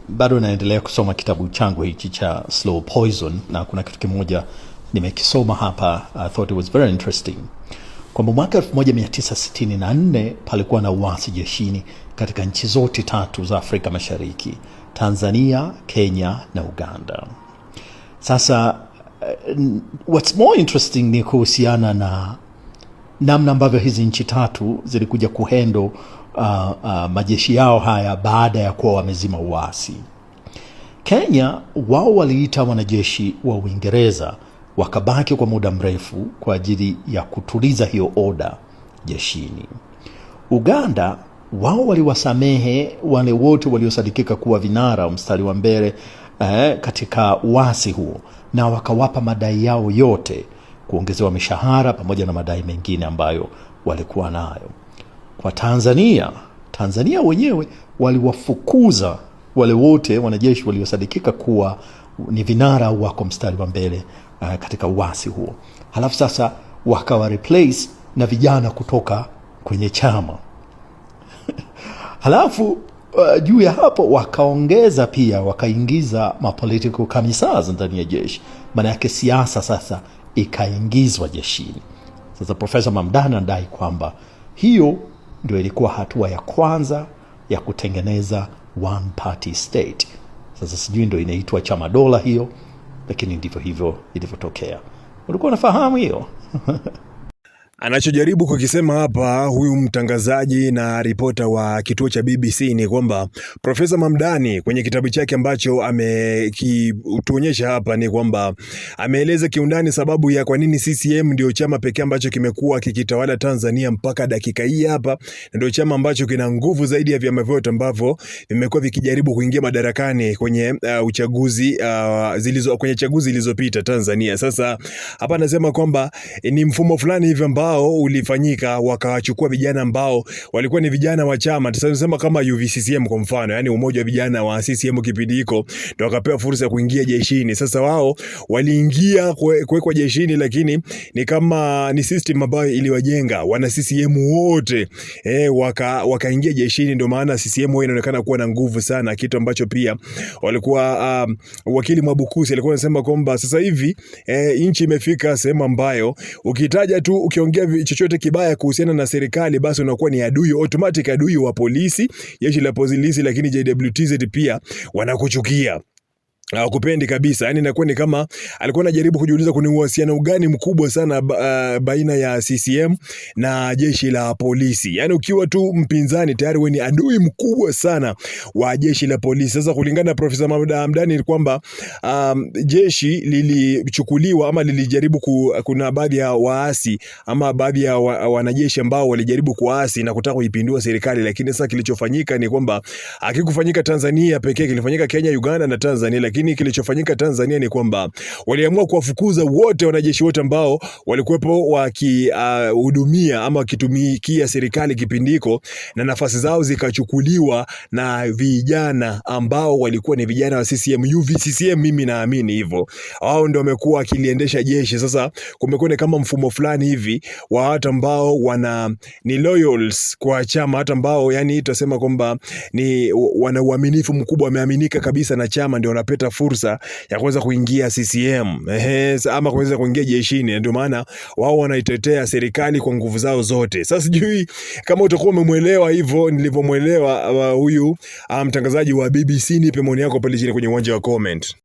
bado naendelea kusoma kitabu changu hichi cha Slow Poison, na kuna kitu kimoja nimekisoma hapa, I thought it was very interesting, kwamba mwaka 1964 palikuwa na uasi jeshini katika nchi zote tatu za Afrika Mashariki: Tanzania, Kenya na Uganda. Sasa what's more interesting ni kuhusiana na namna ambavyo hizi nchi tatu zilikuja kuhandle majeshi yao haya baada ya kuwa wamezima uasi. Kenya wao waliita wanajeshi wa Uingereza wakabaki kwa muda mrefu kwa ajili ya kutuliza hiyo oda jeshini. Uganda wao waliwasamehe wale wote waliosadikika kuwa vinara mstari wa mbele katika uasi huo, na wakawapa madai yao yote, kuongezewa mishahara pamoja na madai mengine ambayo walikuwa nayo. Kwa Tanzania wenyewe waliwafukuza wale wote wanajeshi waliosadikika kuwa ni vinara wako mstari wa mbele katika uasi huo. Halafu sasa wakawa replace na vijana kutoka kwenye chama. Halafu juu ya hapo wakaongeza pia, wakaingiza political commissars ndani ya jeshi. Maana yake siasa sasa ikaingizwa jeshini. Sasa Profesa Mamdani anadai kwamba hiyo ndio ilikuwa hatua ya kwanza ya kutengeneza one party state. Sasa sijui ndio inaitwa chama dola hiyo, lakini ndivyo hivyo ilivyotokea. Ulikuwa unafahamu hiyo? Anachojaribu kukisema hapa huyu mtangazaji na ripota wa kituo cha BBC ni kwamba Profesa Mamdani kwenye kitabu chake ambacho amekituonyesha hapa ni kwamba ameeleza kiundani sababu ya kwa nini CCM ndio chama pekee ambacho kimekuwa kikitawala Tanzania mpaka dakika hii hapa, ndio chama ambacho kina nguvu zaidi ya vyama vyote ambavyo vimekuwa vikijaribu kuingia madarakani kwenye uchaguzi kwenye chaguzi zilizopita Tanzania. Sasa hapa anasema kwamba ni mfumo fulani hivi ambao ulifanyika, wakawachukua vijana ambao walikuwa ni vijana wa chama, tunasema kama UVCCM kwa mfano, yani umoja wa vijana wa CCM kipindi hiko, ndio wakapewa fursa ya kuingia jeshini. Sasa wao waliingia kuwekwa jeshini, lakini ni kama ni system ambayo iliwajenga wana CCM wote wakaingia jeshini. Ndio maana CCM wao inaonekana kuwa na nguvu sana, kitu ambacho pia walikuwa wakili Mwabukusi alikuwa anasema kwamba sasa hivi nchi imefika sehemu ambayo ukitaja tu ukiongea chochote kibaya kuhusiana na serikali basi unakuwa ni adui, automatic adui wa polisi, jeshi la polisi, lakini JWTZ pia wanakuchukia. Kupendi kabisa. Yani inakuwa ni kama alikuwa anajaribu kujiuliza kuna uhusiano gani mkubwa sana baina ya CCM na jeshi la polisi. Yani ukiwa tu mpinzani tayari wewe ni adui mkubwa sana wa jeshi la polisi. Sasa kulingana na Profesa Mamdani ni kwamba jeshi lilichukuliwa ama lilijaribu kuna baadhi ya waasi ama baadhi ya wanajeshi ambao walijaribu kuasi na kutaka kuipindua serikali, lakini sasa kilichofanyika ni kwamba hakikufanyika Tanzania pekee, kilifanyika Kenya, Uganda na Tanzania, lakini kilichofanyika Tanzania ni kwamba waliamua kuwafukuza wote wanajeshi wote ambao walikuwepo wakihudumia ama wakitumikia serikali kipindiko, na nafasi zao zikachukuliwa na vijana ambao walikuwa ni vijana wa CCM UVCCM. Mimi naamini hivyo, wao ndio wamekuwa kiliendesha jeshi. Sasa kumekuwa kama mfumo fulani hivi wa watu ambao ni loyals kwa chama, hata ambao yani tutasema kwamba ni wana uaminifu mkubwa, wameaminika kabisa na chama, ndio wanapata fursa ya kuweza kuingia CCM ama kuweza kuingia jeshini. Ndio maana wao wanaitetea serikali kwa nguvu zao zote. Sasa sijui kama utakuwa umemuelewa hivyo nilivyomuelewa huyu mtangazaji wa BBC. Nipe maoni yako pale chini kwenye uwanja wa comment.